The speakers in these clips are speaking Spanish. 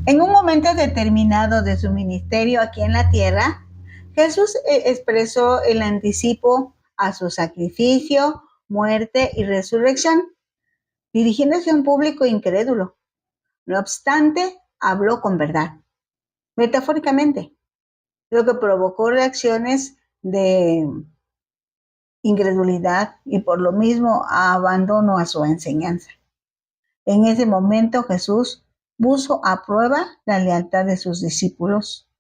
En un momento determinado de su ministerio aquí en la tierra, Jesús expresó el anticipo a su sacrificio, muerte y resurrección, dirigiéndose a un público incrédulo. No obstante, habló con verdad, metafóricamente, lo que provocó reacciones de incredulidad y por lo mismo abandono a su enseñanza. En ese momento Jesús puso a prueba la lealtad de sus discípulos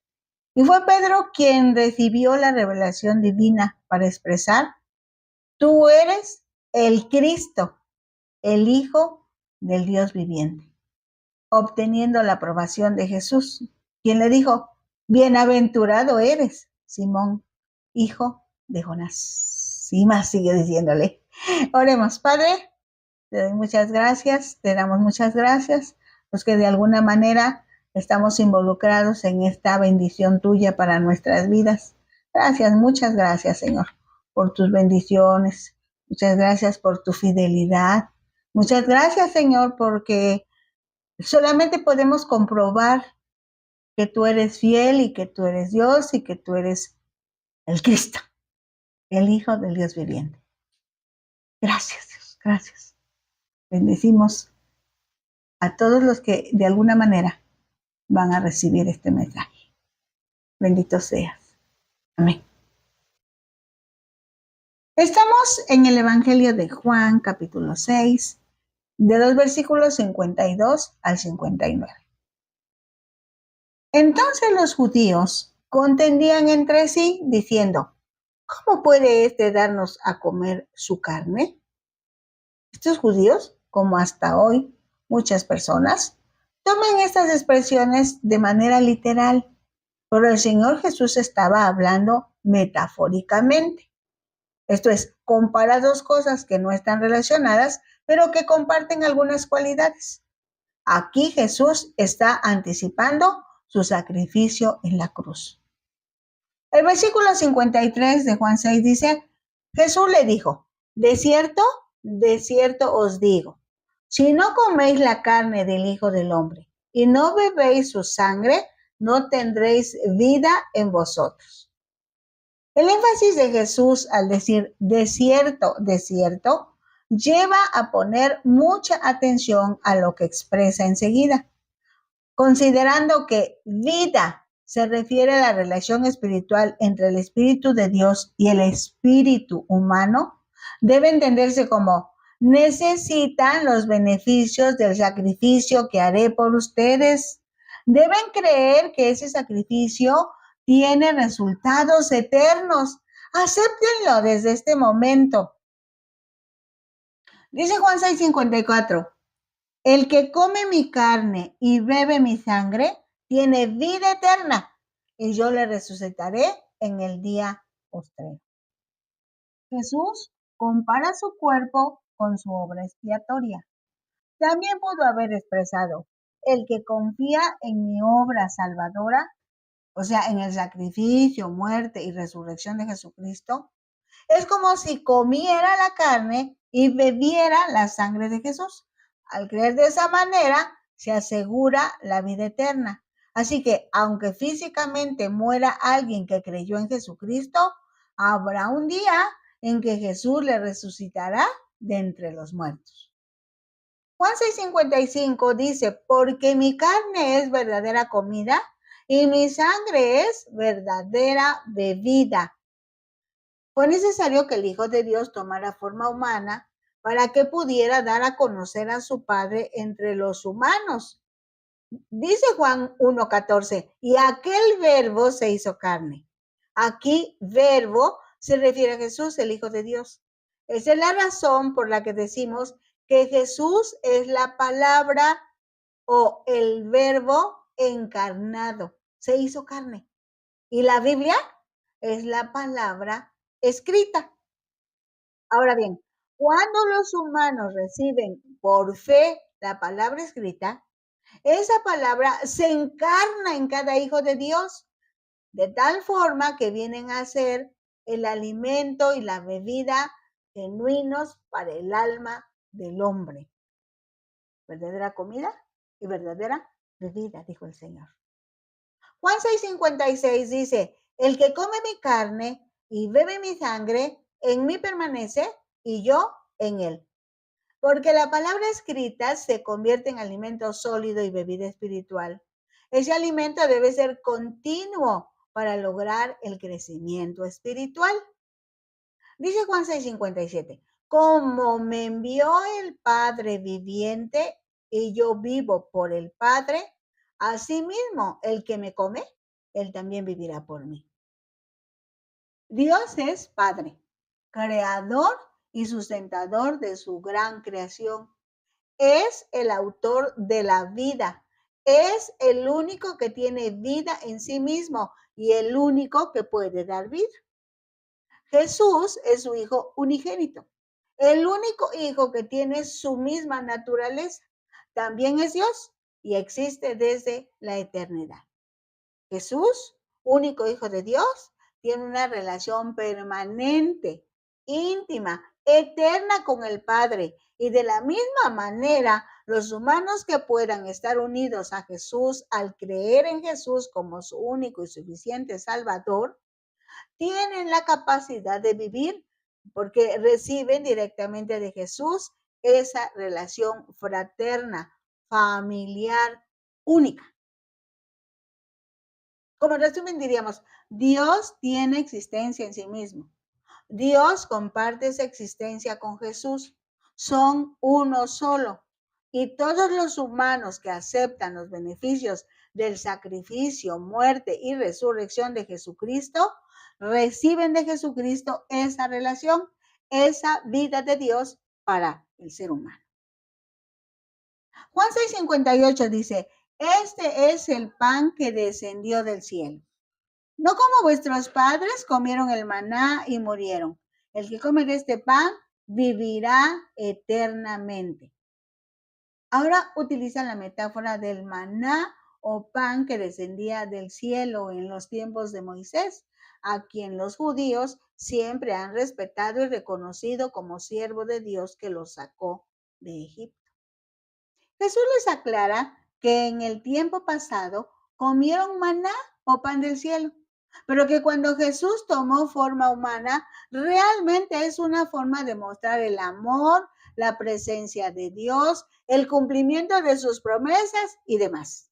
y fue Pedro quien recibió la revelación divina para expresar: tú eres el Cristo, el Hijo del Dios viviente, obteniendo la aprobación de Jesús, quien le dijo: bienaventurado eres, Simón, hijo de Jonás. Y más sigue diciéndole. Oremos. Padre, te doy muchas gracias, te damos muchas gracias, los que de alguna manera estamos involucrados en esta bendición tuya para nuestras vidas. Gracias, muchas gracias, Señor, por tus bendiciones. Muchas gracias por tu fidelidad. Muchas gracias, Señor, porque solamente podemos comprobar que tú eres fiel y que tú eres Dios y que tú eres el Cristo, el Hijo del Dios viviente. Gracias, Dios, gracias. Bendecimos a todos los que de alguna manera van a recibir este mensaje. Bendito seas. Amén. Estamos en el Evangelio de Juan, capítulo 6, de los versículos 52 al 59. Entonces los judíos contendían entre sí, diciendo: ¿cómo puede éste darnos a comer su carne? Estos judíos, como hasta hoy muchas personas, toman estas expresiones de manera literal, pero el Señor Jesús estaba hablando metafóricamente. Esto es, compara dos cosas que no están relacionadas, pero que comparten algunas cualidades. Aquí Jesús está anticipando su sacrificio en la cruz. El versículo 53 de Juan 6 dice: Jesús le dijo: de cierto os digo, si no coméis la carne del Hijo del Hombre y no bebéis su sangre, no tendréis vida en vosotros. El énfasis de Jesús al decir de cierto, lleva a poner mucha atención a lo que expresa enseguida, considerando que vida se refiere a la relación espiritual entre el Espíritu de Dios y el espíritu humano. Debe entenderse como: necesitan los beneficios del sacrificio que haré por ustedes. Deben creer que ese sacrificio tiene resultados eternos. Acéptenlo desde este momento. Dice Juan 6:54. El que come mi carne y bebe mi sangre tiene vida eterna, y yo le resucitaré en el día postrero. Jesús compara su cuerpo con su obra expiatoria. También pudo haber expresado: el que confía en mi obra salvadora, o sea, en el sacrificio, muerte y resurrección de Jesucristo, es como si comiera la carne y bebiera la sangre de Jesús. Al creer de esa manera, se asegura la vida eterna. Así que, aunque físicamente muera alguien que creyó en Jesucristo, habrá un día en que Jesús le resucitará de entre los muertos. Juan 6:55 dice: porque mi carne es verdadera comida y mi sangre es verdadera bebida. Fue necesario que el Hijo de Dios tomara forma humana para que pudiera dar a conocer a su Padre entre los humanos. Dice Juan 1:14, y aquel verbo se hizo carne. Aquí verbo se refiere a Jesús, el Hijo de Dios. Esa es la razón por la que decimos que Jesús es la palabra o el verbo encarnado. Se hizo carne. Y la Biblia es la palabra escrita. Ahora bien, cuando los humanos reciben por fe la palabra escrita, esa palabra se encarna en cada hijo de Dios, de tal forma que vienen a ser el alimento y la bebida genuinos para el alma del hombre. Verdadera comida y verdadera de vida, dijo el Señor. Juan 6:56 dice, el que come mi carne y bebe mi sangre, en mí permanece y yo en él. Porque la palabra escrita se convierte en alimento sólido y bebida espiritual. Ese alimento debe ser continuo para lograr el crecimiento espiritual. Dice Juan 6:57, como me envió el Padre viviente y yo vivo por el Padre, asimismo el que me come, él también vivirá por mí. Dios es Padre, creador y sustentador de su gran creación. Es el autor de la vida. Es el único que tiene vida en sí mismo y el único que puede dar vida. Jesús es su Hijo unigénito, el único Hijo que tiene su misma naturaleza. También es Dios y existe desde la eternidad. Jesús, único Hijo de Dios, tiene una relación permanente, íntima, eterna con el Padre. Y de la misma manera, los humanos que puedan estar unidos a Jesús al creer en Jesús como su único y suficiente Salvador, tienen la capacidad de vivir porque reciben directamente de Jesús esa relación fraterna, familiar, única. Como resumen diríamos, Dios tiene existencia en sí mismo. Dios comparte esa existencia con Jesús. Son uno solo. Y todos los humanos que aceptan los beneficios del sacrificio, muerte y resurrección de Jesucristo, reciben de Jesucristo esa relación, esa vida de Dios para el ser humano. Juan 6:58 dice, este es el pan que descendió del cielo. No como vuestros padres comieron el maná y murieron. El que come de este pan vivirá eternamente. Ahora utilizan la metáfora del maná o pan que descendía del cielo en los tiempos de Moisés, a quien los judíos siempre han respetado y reconocido como siervo de Dios que los sacó de Egipto. Jesús les aclara que en el tiempo pasado comieron maná o pan del cielo, pero que cuando Jesús tomó forma humana, realmente es una forma de mostrar el amor, la presencia de Dios, el cumplimiento de sus promesas y demás.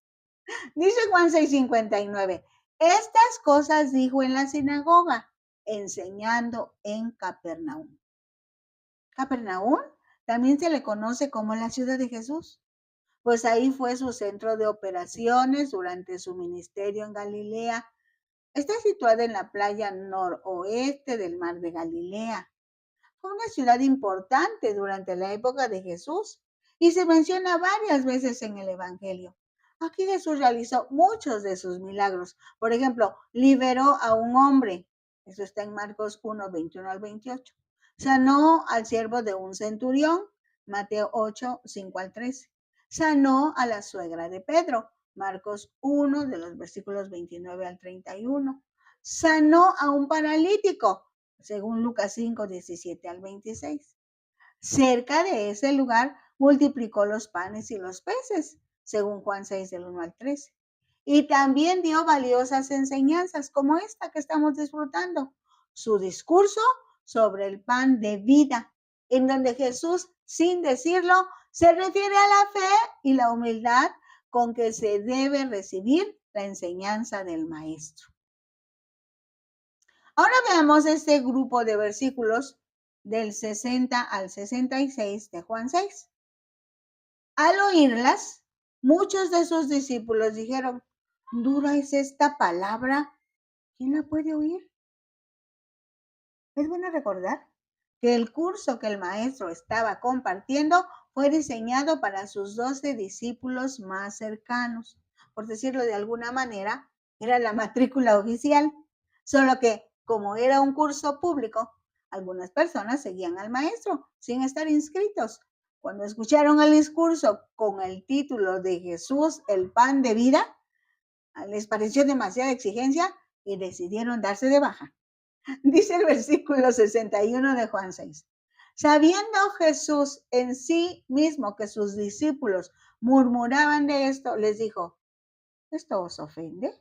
Dice Juan 6:59, estas cosas dijo en la sinagoga, enseñando en Capernaum. Capernaum también se le conoce como la ciudad de Jesús, pues ahí fue su centro de operaciones durante su ministerio en Galilea. Está situada en la playa noroeste del mar de Galilea. Fue una ciudad importante durante la época de Jesús y se menciona varias veces en el Evangelio. Aquí Jesús realizó muchos de sus milagros. Por ejemplo, liberó a un hombre. Eso está en Marcos 1, 21 al 28. Sanó al siervo de un centurión. Mateo 8, 5 al 13. Sanó a la suegra de Pedro. Marcos 1, de los versículos 29 al 31. Sanó a un paralítico, según Lucas 5, 17 al 26. Cerca de ese lugar multiplicó los panes y los peces, según Juan 6, del 1 al 13. Y también dio valiosas enseñanzas como esta que estamos disfrutando. Su discurso sobre el pan de vida, en donde Jesús, sin decirlo, se refiere a la fe y la humildad con que se debe recibir la enseñanza del Maestro. Ahora veamos este grupo de versículos del 60 al 66 de Juan 6. Al oírlas, muchos de sus discípulos dijeron, ¿dura es esta palabra? ¿Quién la puede oír? Es bueno recordar que el curso que el maestro estaba compartiendo fue diseñado para sus 12 discípulos más cercanos. Por decirlo de alguna manera, era la matrícula oficial, solo que como era un curso público, algunas personas seguían al maestro sin estar inscritos. Cuando escucharon el discurso con el título de Jesús, el pan de vida, les pareció demasiada exigencia y decidieron darse de baja. Dice el versículo 61 de Juan 6. Sabiendo Jesús en sí mismo que sus discípulos murmuraban de esto, les dijo, ¿esto os ofende?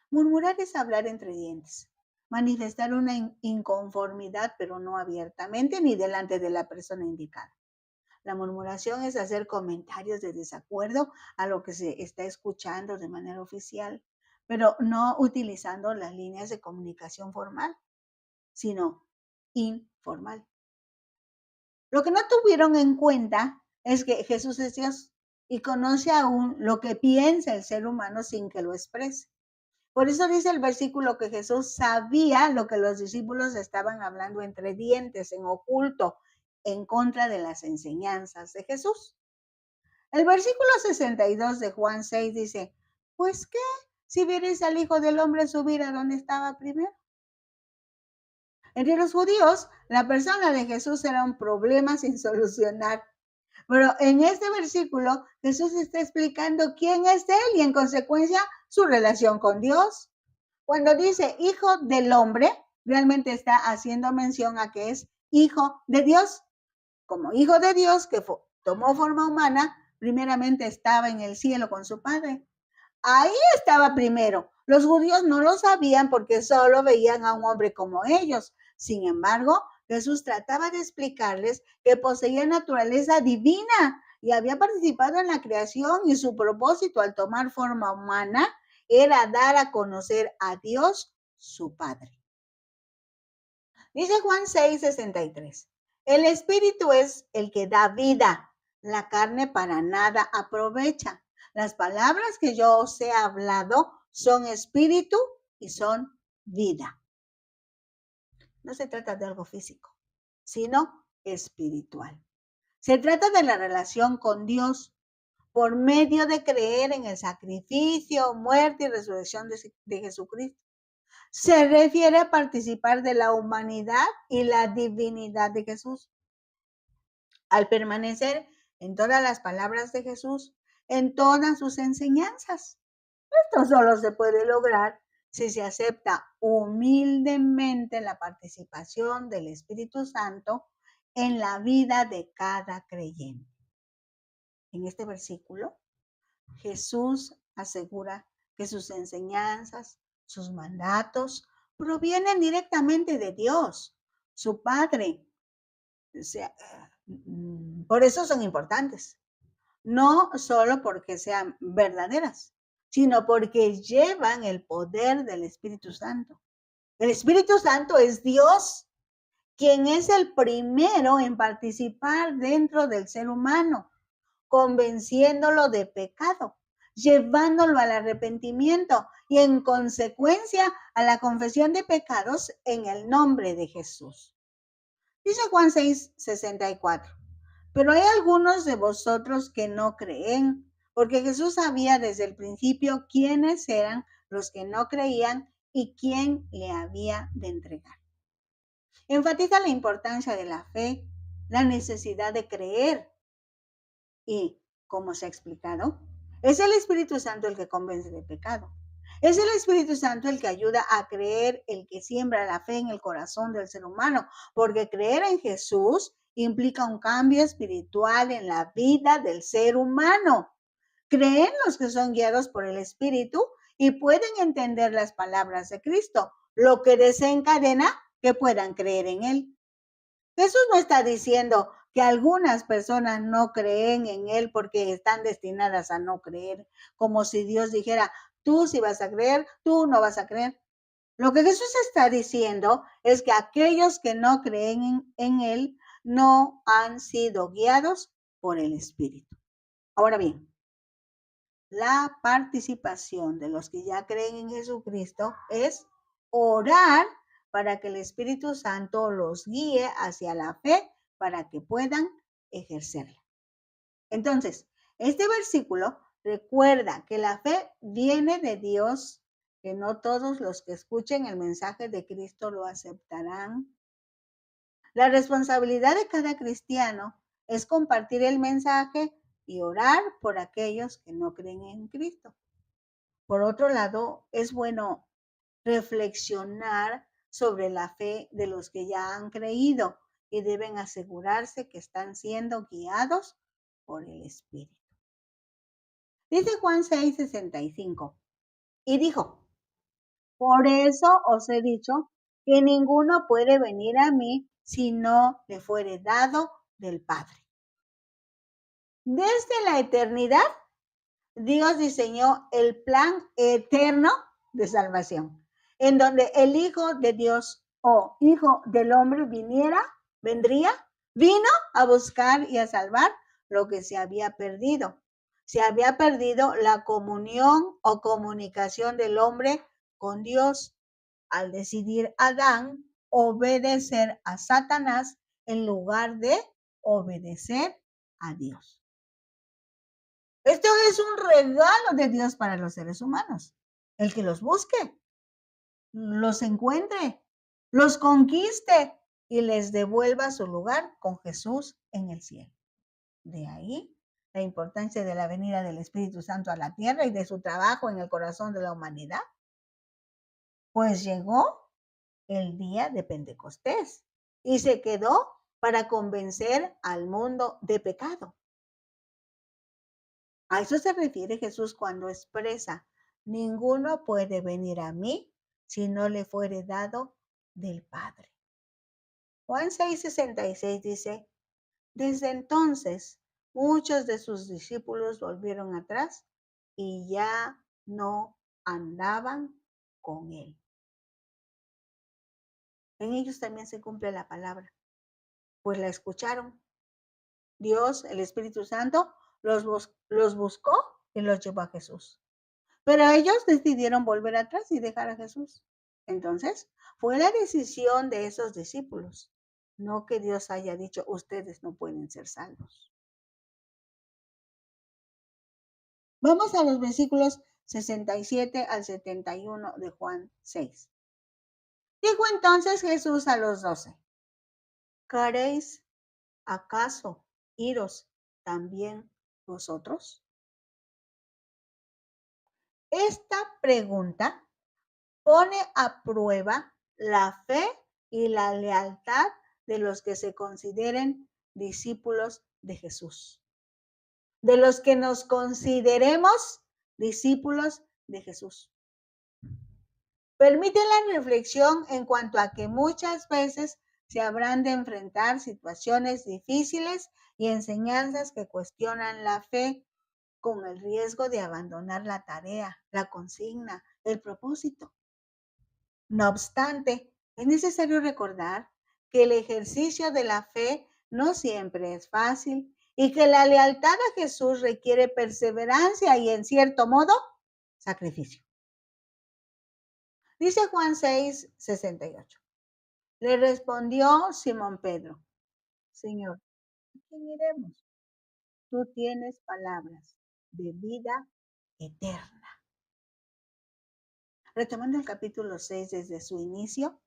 Murmurar es hablar entre dientes, manifestar una inconformidad, pero no abiertamente ni delante de la persona indicada. La murmuración es hacer comentarios de desacuerdo a lo que se está escuchando de manera oficial, pero no utilizando las líneas de comunicación formal, sino informal. Lo que no tuvieron en cuenta es que Jesús es Dios y conoce aún lo que piensa el ser humano sin que lo exprese. Por eso dice el versículo que Jesús sabía lo que los discípulos estaban hablando entre dientes, en oculto, en contra de las enseñanzas de Jesús. El versículo 62 de Juan 6 dice, pues qué, si vieres al Hijo del Hombre subir a donde estaba primero. Entre los judíos, la persona de Jesús era un problema sin solucionar. Pero en este versículo, Jesús está explicando quién es Él y en consecuencia su relación con Dios. Cuando dice Hijo del Hombre, realmente está haciendo mención a que es Hijo de Dios. Como Hijo de Dios que tomó forma humana, primeramente estaba en el cielo con su Padre. Ahí estaba primero. Los judíos no lo sabían porque solo veían a un hombre como ellos. Sin embargo, Jesús trataba de explicarles que poseía naturaleza divina y había participado en la creación y su propósito al tomar forma humana era dar a conocer a Dios, su Padre. Dice Juan 6:63. El Espíritu es el que da vida. La carne para nada aprovecha. Las palabras que yo os he hablado son espíritu y son vida. No se trata de algo físico, sino espiritual. Se trata de la relación con Dios por medio de creer en el sacrificio, muerte y resurrección de Jesucristo. Se refiere a participar de la humanidad y la divinidad de Jesús. Al permanecer en todas las palabras de Jesús, en todas sus enseñanzas. Esto solo se puede lograr si se acepta humildemente la participación del Espíritu Santo en la vida de cada creyente. En este versículo, Jesús asegura que sus enseñanzas, sus mandatos, provienen directamente de Dios, su Padre. O sea, por eso son importantes. No solo porque sean verdaderas, sino porque llevan el poder del Espíritu Santo. El Espíritu Santo es Dios, quien es el primero en participar dentro del ser humano, convenciéndolo de pecado, llevándolo al arrepentimiento y en consecuencia a la confesión de pecados en el nombre de Jesús. Dice Juan 6:64. Pero hay algunos de vosotros que no creen, porque Jesús sabía desde el principio quiénes eran los que no creían y quién le había de entregar. Enfatiza la importancia de la fe, la necesidad de creer y, como se ha explicado, es el Espíritu Santo el que convence de pecado. Es el Espíritu Santo el que ayuda a creer, el que siembra la fe en el corazón del ser humano, porque creer en Jesús implica un cambio espiritual en la vida del ser humano. Creen los que son guiados por el Espíritu y pueden entender las palabras de Cristo, lo que desencadena que puedan creer en Él. Jesús no está diciendo que algunas personas no creen en Él porque están destinadas a no creer, como si Dios dijera, tú sí vas a creer, tú no vas a creer. Lo que Jesús está diciendo es que aquellos que no creen en Él no han sido guiados por el Espíritu. Ahora bien, la participación de los que ya creen en Jesucristo es orar para que el Espíritu Santo los guíe hacia la fe para que puedan ejercerla. Entonces, este versículo recuerda que la fe viene de Dios, que no todos los que escuchen el mensaje de Cristo lo aceptarán. La responsabilidad de cada cristiano es compartir el mensaje y orar por aquellos que no creen en Cristo. Por otro lado, es bueno reflexionar sobre la fe de los que ya han creído y deben asegurarse que están siendo guiados por el Espíritu. Dice Juan 6:65, y dijo, por eso os he dicho que ninguno puede venir a mí si no le fuere dado del Padre. Desde la eternidad, Dios diseñó el plan eterno de salvación, en donde el Hijo de Dios o Hijo del Hombre vino a buscar y a salvar lo que se había perdido. Se había perdido la comunión o comunicación del hombre con Dios al decidir Adán obedecer a Satanás en lugar de obedecer a Dios. Esto es un regalo de Dios para los seres humanos. El que los busque, los encuentre, los conquiste y les devuelva su lugar con Jesús en el cielo. De ahí la importancia de la venida del Espíritu Santo a la tierra y de su trabajo en el corazón de la humanidad. Pues llegó el día de Pentecostés y se quedó para convencer al mundo de pecado. A eso se refiere Jesús cuando expresa, ninguno puede venir a mí si no le fuere dado del Padre. Juan 6:66 dice, desde entonces muchos de sus discípulos volvieron atrás y ya no andaban con él. En ellos también se cumple la palabra, pues la escucharon. Dios, el Espíritu Santo, los buscó y los llevó a Jesús. Pero ellos decidieron volver atrás y dejar a Jesús. Entonces, fue la decisión de esos discípulos, no que Dios haya dicho, ustedes no pueden ser salvos. Vamos a los versículos 67 al 71 de Juan 6. Dijo entonces Jesús a los 12, ¿queréis acaso iros también vosotros? Esta pregunta pone a prueba la fe y la lealtad de los que se consideren discípulos de Jesús. De los que nos consideremos discípulos de Jesús. Permite la reflexión en cuanto a que muchas veces se habrán de enfrentar situaciones difíciles y enseñanzas que cuestionan la fe con el riesgo de abandonar la tarea, la consigna, el propósito. No obstante, es necesario recordar que el ejercicio de la fe no siempre es fácil y que la lealtad a Jesús requiere perseverancia y, en cierto modo, sacrificio. Dice Juan 6:68. Le respondió Simón Pedro, Señor, ¿a quién iremos? Tú tienes palabras de vida eterna. Retomando el capítulo 6 desde su inicio,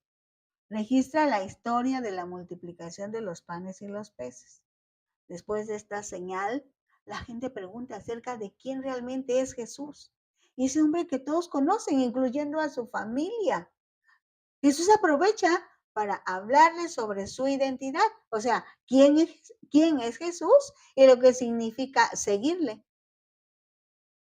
registra la historia de la multiplicación de los panes y los peces. Después de esta señal, la gente pregunta acerca de quién realmente es Jesús. Y ese hombre que todos conocen, incluyendo a su familia. Jesús aprovecha para hablarles sobre su identidad, o sea, quién es Jesús y lo que significa seguirle.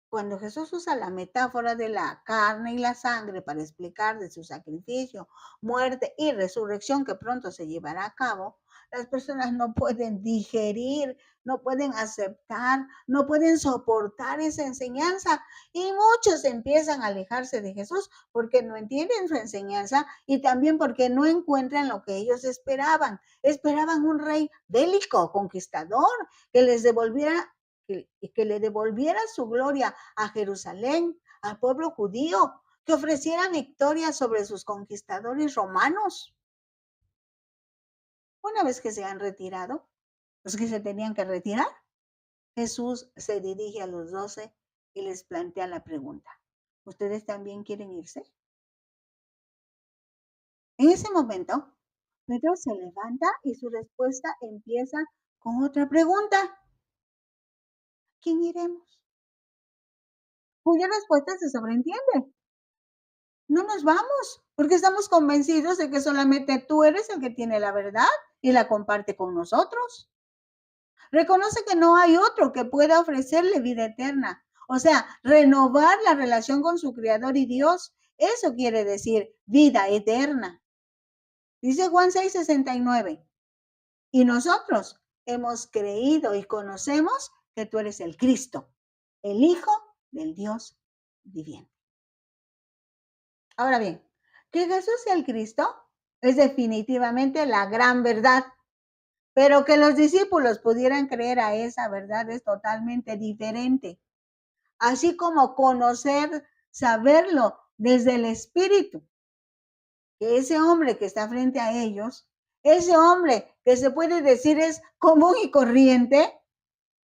Cuando Jesús usa la metáfora de la carne y la sangre para explicar de su sacrificio, muerte y resurrección que pronto se llevará a cabo, las personas no pueden digerir, no pueden aceptar, no pueden soportar esa enseñanza y muchos empiezan a alejarse de Jesús porque no entienden su enseñanza y también porque no encuentran lo que ellos esperaban. Esperaban un rey bélico, conquistador, que les devolviera que le devolviera su gloria a Jerusalén, al pueblo judío, que ofreciera victoria sobre sus conquistadores romanos. Una vez que se han retirado, los que se tenían que retirar, Jesús se dirige a los 12 y les plantea la pregunta, ¿ustedes también quieren irse? En ese momento, Pedro se levanta y su respuesta empieza con otra pregunta. ¿Quién iremos? Cuya respuesta se sobreentiende. No nos vamos, porque estamos convencidos de que solamente tú eres el que tiene la verdad y la comparte con nosotros. Reconoce que no hay otro que pueda ofrecerle vida eterna. O sea, renovar la relación con su Creador y Dios. Eso quiere decir vida eterna. Dice Juan 6:69. Y nosotros hemos creído y conocemos que tú eres el Cristo, el Hijo del Dios viviente. Ahora bien, que Jesús sea el Cristo es definitivamente la gran verdad, pero que los discípulos pudieran creer a esa verdad es totalmente diferente. Así como conocer, saberlo desde el Espíritu, que ese hombre que está frente a ellos, ese hombre que se puede decir es común y corriente,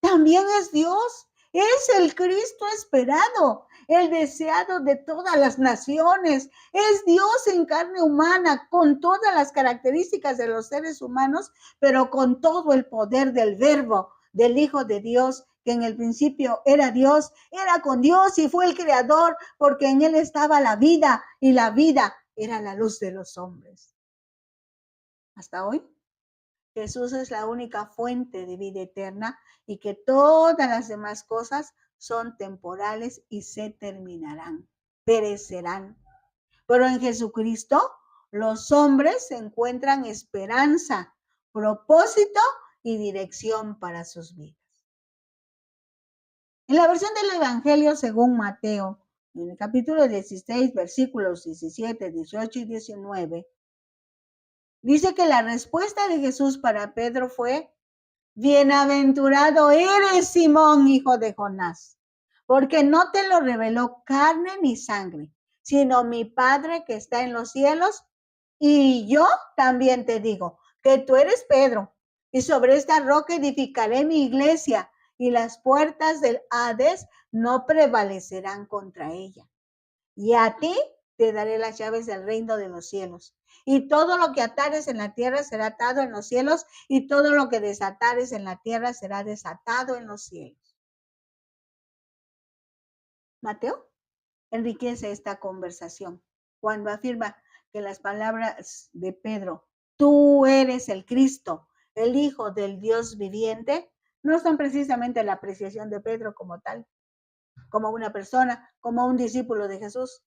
también es Dios, es el Cristo esperado, el deseado de todas las naciones, es Dios en carne humana, con todas las características de los seres humanos, pero con todo el poder del Verbo, del Hijo de Dios, que en el principio era Dios, era con Dios y fue el creador, porque en él estaba la vida y la vida era la luz de los hombres. Hasta hoy, Jesús es la única fuente de vida eterna y que todas las demás cosas son temporales y se terminarán, perecerán. Pero en Jesucristo los hombres encuentran esperanza, propósito y dirección para sus vidas. En la versión del Evangelio según Mateo, en el capítulo 16, versículos 17, 18 y 19, dice que la respuesta de Jesús para Pedro fue: bienaventurado eres, Simón, hijo de Jonás, porque no te lo reveló carne ni sangre, sino mi Padre que está en los cielos. Y yo también te digo que tú eres Pedro, y sobre esta roca edificaré mi iglesia, y las puertas del Hades no prevalecerán contra ella. Y a ti te daré las llaves del reino de los cielos. Y todo lo que atares en la tierra será atado en los cielos, y todo lo que desatares en la tierra será desatado en los cielos. Mateo enriquece esta conversación cuando afirma que las palabras de Pedro, tú eres el Cristo, el Hijo del Dios viviente, no son precisamente la apreciación de Pedro como tal, como una persona, como un discípulo de Jesús.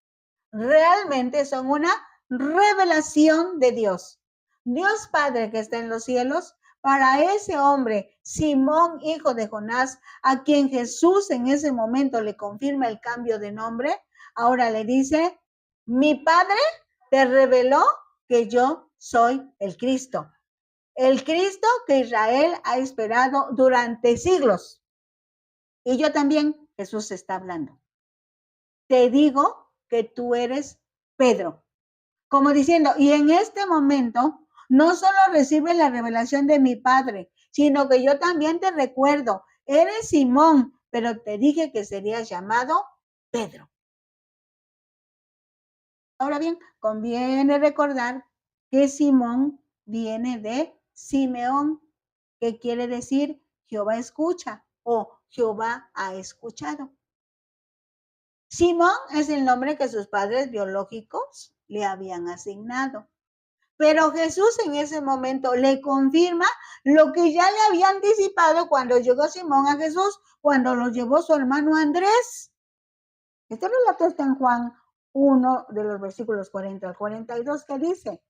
Realmente son una revelación de Dios. Dios Padre que está en los cielos, para ese hombre, Simón, hijo de Jonás, a quien Jesús en ese momento le confirma el cambio de nombre, ahora le dice: mi Padre te reveló que yo soy el Cristo que Israel ha esperado durante siglos. Y yo también, Jesús está hablando. Te digo que tú eres Pedro. Como diciendo, y en este momento no solo recibes la revelación de mi Padre, sino que yo también te recuerdo, eres Simón, pero te dije que serías llamado Pedro. Ahora bien, conviene recordar que Simón viene de Simeón, que quiere decir Jehová escucha o Jehová ha escuchado. Simón es el nombre que sus padres biológicos le habían asignado. Pero Jesús en ese momento le confirma lo que ya le había anticipado cuando llegó Simón a Jesús, cuando lo llevó su hermano Andrés. Este relato está en Juan 1 de los versículos 40 al 42, que dice: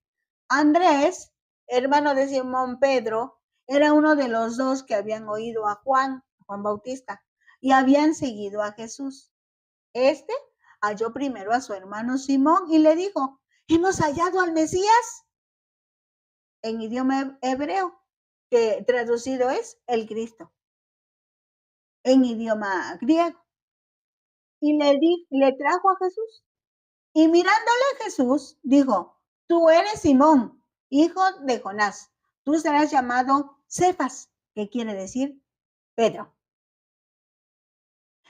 Andrés, hermano de Simón Pedro, era uno de los dos que habían oído a Juan Bautista, y habían seguido a Jesús. Este halló primero a su hermano Simón y le dijo: hemos hallado al Mesías, en idioma hebreo, que traducido es el Cristo, en idioma griego. Y le trajo a Jesús. Y mirándole a Jesús, dijo: tú eres Simón, hijo de Jonás. Tú serás llamado Cefas, que quiere decir Pedro.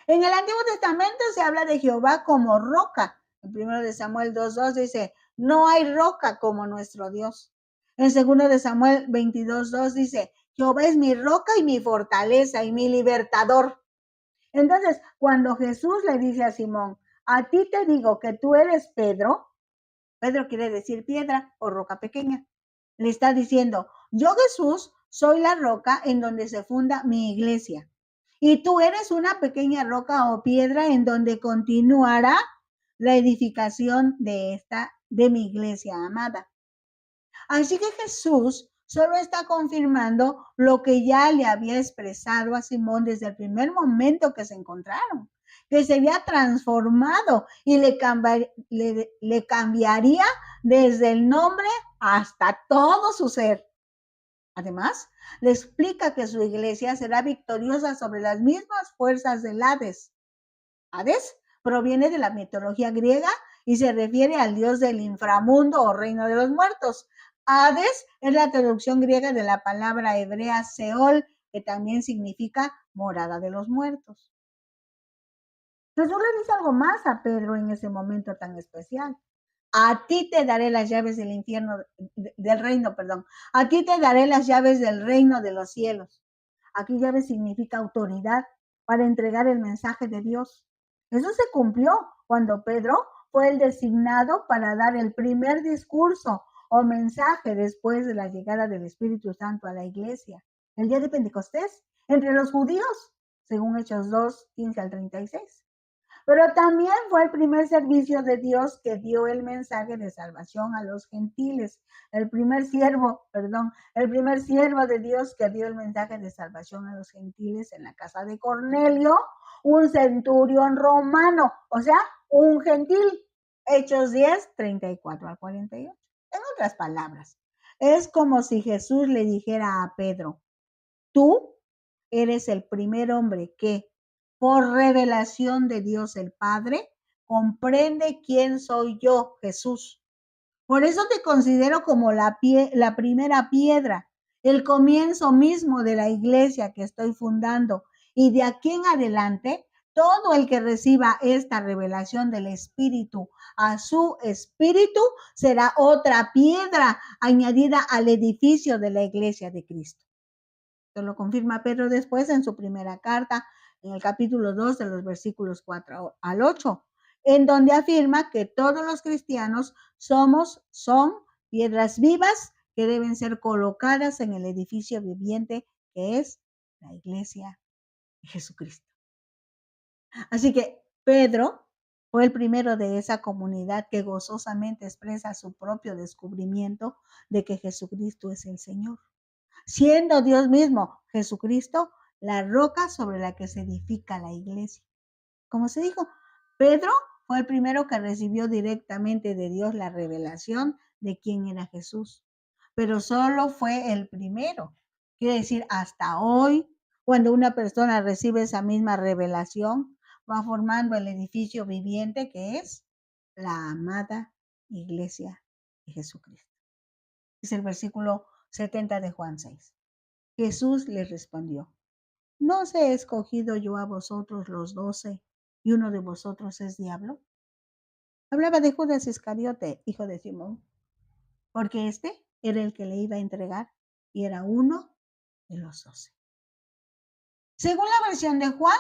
En el Antiguo Testamento se habla de Jehová como roca. En 1 Samuel 2:2 dice: no hay roca como nuestro Dios. En 2 Samuel 22:2 dice: Jehová es mi roca y mi fortaleza y mi libertador. Entonces, cuando Jesús le dice a Simón: a ti te digo que tú eres Pedro, Pedro quiere decir piedra o roca pequeña. Le está diciendo: yo, Jesús, soy la roca en donde se funda mi iglesia. Y tú eres una pequeña roca o piedra en donde continuará la edificación de mi iglesia amada. Así que Jesús solo está confirmando lo que ya le había expresado a Simón desde el primer momento que se encontraron, que sería transformado y le cambiaría desde el nombre hasta todo su ser. Además, le explica que su iglesia será victoriosa sobre las mismas fuerzas del Hades. Hades proviene de la mitología griega y se refiere al dios del inframundo o reino de los muertos. Hades es la traducción griega de la palabra hebrea Seol, que también significa morada de los muertos. Jesús le dice algo más a Pedro en ese momento tan especial. A ti te daré las llaves del infierno, del reino, perdón. A ti te daré las llaves del reino de los cielos. Aquí llave significa autoridad para entregar el mensaje de Dios. Eso se cumplió cuando Pedro fue el designado para dar el primer discurso o mensaje después de la llegada del Espíritu Santo a la iglesia, el día de Pentecostés, entre los judíos, según Hechos 2, 15 al 36. Pero también fue el primer servicio de Dios que dio el mensaje de salvación a los gentiles. El primer siervo de Dios que dio el mensaje de salvación a los gentiles en la casa de Cornelio, un centurión romano, o sea, un gentil. Hechos 10, 34 al 48. En otras palabras, es como si Jesús le dijera a Pedro, tú eres el primer hombre que, por revelación de Dios el Padre, comprende quién soy yo, Jesús. Por eso te considero como la primera piedra, el comienzo mismo de la iglesia que estoy fundando. Y de aquí en adelante, todo el que reciba esta revelación del Espíritu a su espíritu será otra piedra añadida al edificio de la iglesia de Cristo. Esto lo confirma Pedro después en su primera carta, en el capítulo 2 de los versículos 4 al 8, en donde afirma que todos los cristianos son piedras vivas que deben ser colocadas en el edificio viviente que es la iglesia de Jesucristo. Así que Pedro fue el primero de esa comunidad que gozosamente expresa su propio descubrimiento de que Jesucristo es el Señor, siendo Dios mismo, Jesucristo, la roca sobre la que se edifica la iglesia. Como se dijo, Pedro fue el primero que recibió directamente de Dios la revelación de quién era Jesús, pero solo fue el primero. Quiere decir, hasta hoy, cuando una persona recibe esa misma revelación, va formando el edificio viviente que es la amada iglesia de Jesucristo. Es el versículo 70 de Juan 6. Jesús le respondió, ¿no os he escogido yo a vosotros los 12 y uno de vosotros es diablo? Hablaba de Judas Iscariote, hijo de Simón, porque este era el que le iba a entregar y era uno de los 12. Según la versión de Juan,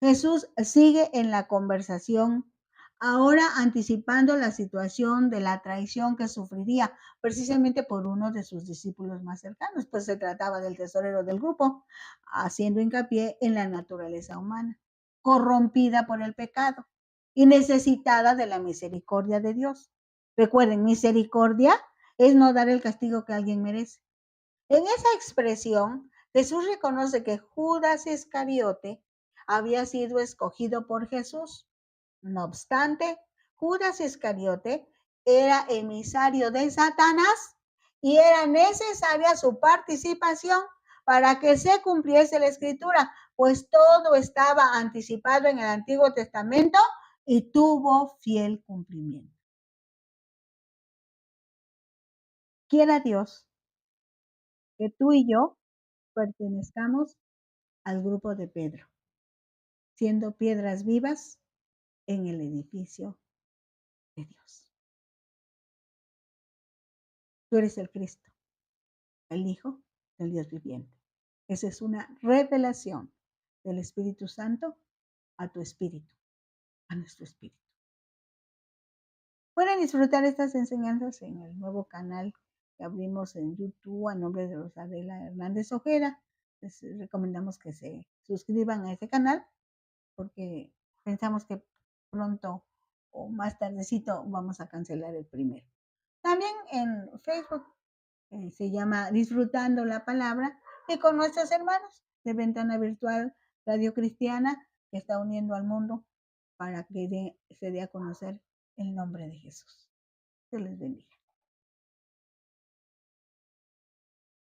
Jesús sigue en la conversación, ahora anticipando la situación de la traición que sufriría precisamente por uno de sus discípulos más cercanos, pues se trataba del tesorero del grupo, haciendo hincapié en la naturaleza humana, corrompida por el pecado y necesitada de la misericordia de Dios. Recuerden, misericordia es no dar el castigo que alguien merece. En esa expresión, Jesús reconoce que Judas Iscariote había sido escogido por Jesús. No obstante, Judas Iscariote era emisario de Satanás y era necesaria su participación para que se cumpliese la escritura, pues todo estaba anticipado en el Antiguo Testamento y tuvo fiel cumplimiento. Quiera Dios que tú y yo pertenezcamos al grupo de Pedro, siendo piedras vivas en el edificio de Dios. Tú eres el Cristo, el Hijo del Dios viviente. Esa es una revelación del Espíritu Santo a tu espíritu, a nuestro espíritu. Pueden disfrutar estas enseñanzas en el nuevo canal que abrimos en YouTube a nombre de Rosabela Hernández Ojeda. Les recomendamos que se suscriban a ese canal porque pensamos que pronto o más tardecito vamos a cancelar el primero. También en Facebook se llama Disfrutando la Palabra, y con nuestros hermanos de Ventana Virtual Radio Cristiana, que está uniendo al mundo para que se dé a conocer el nombre de Jesús. Se les bendiga.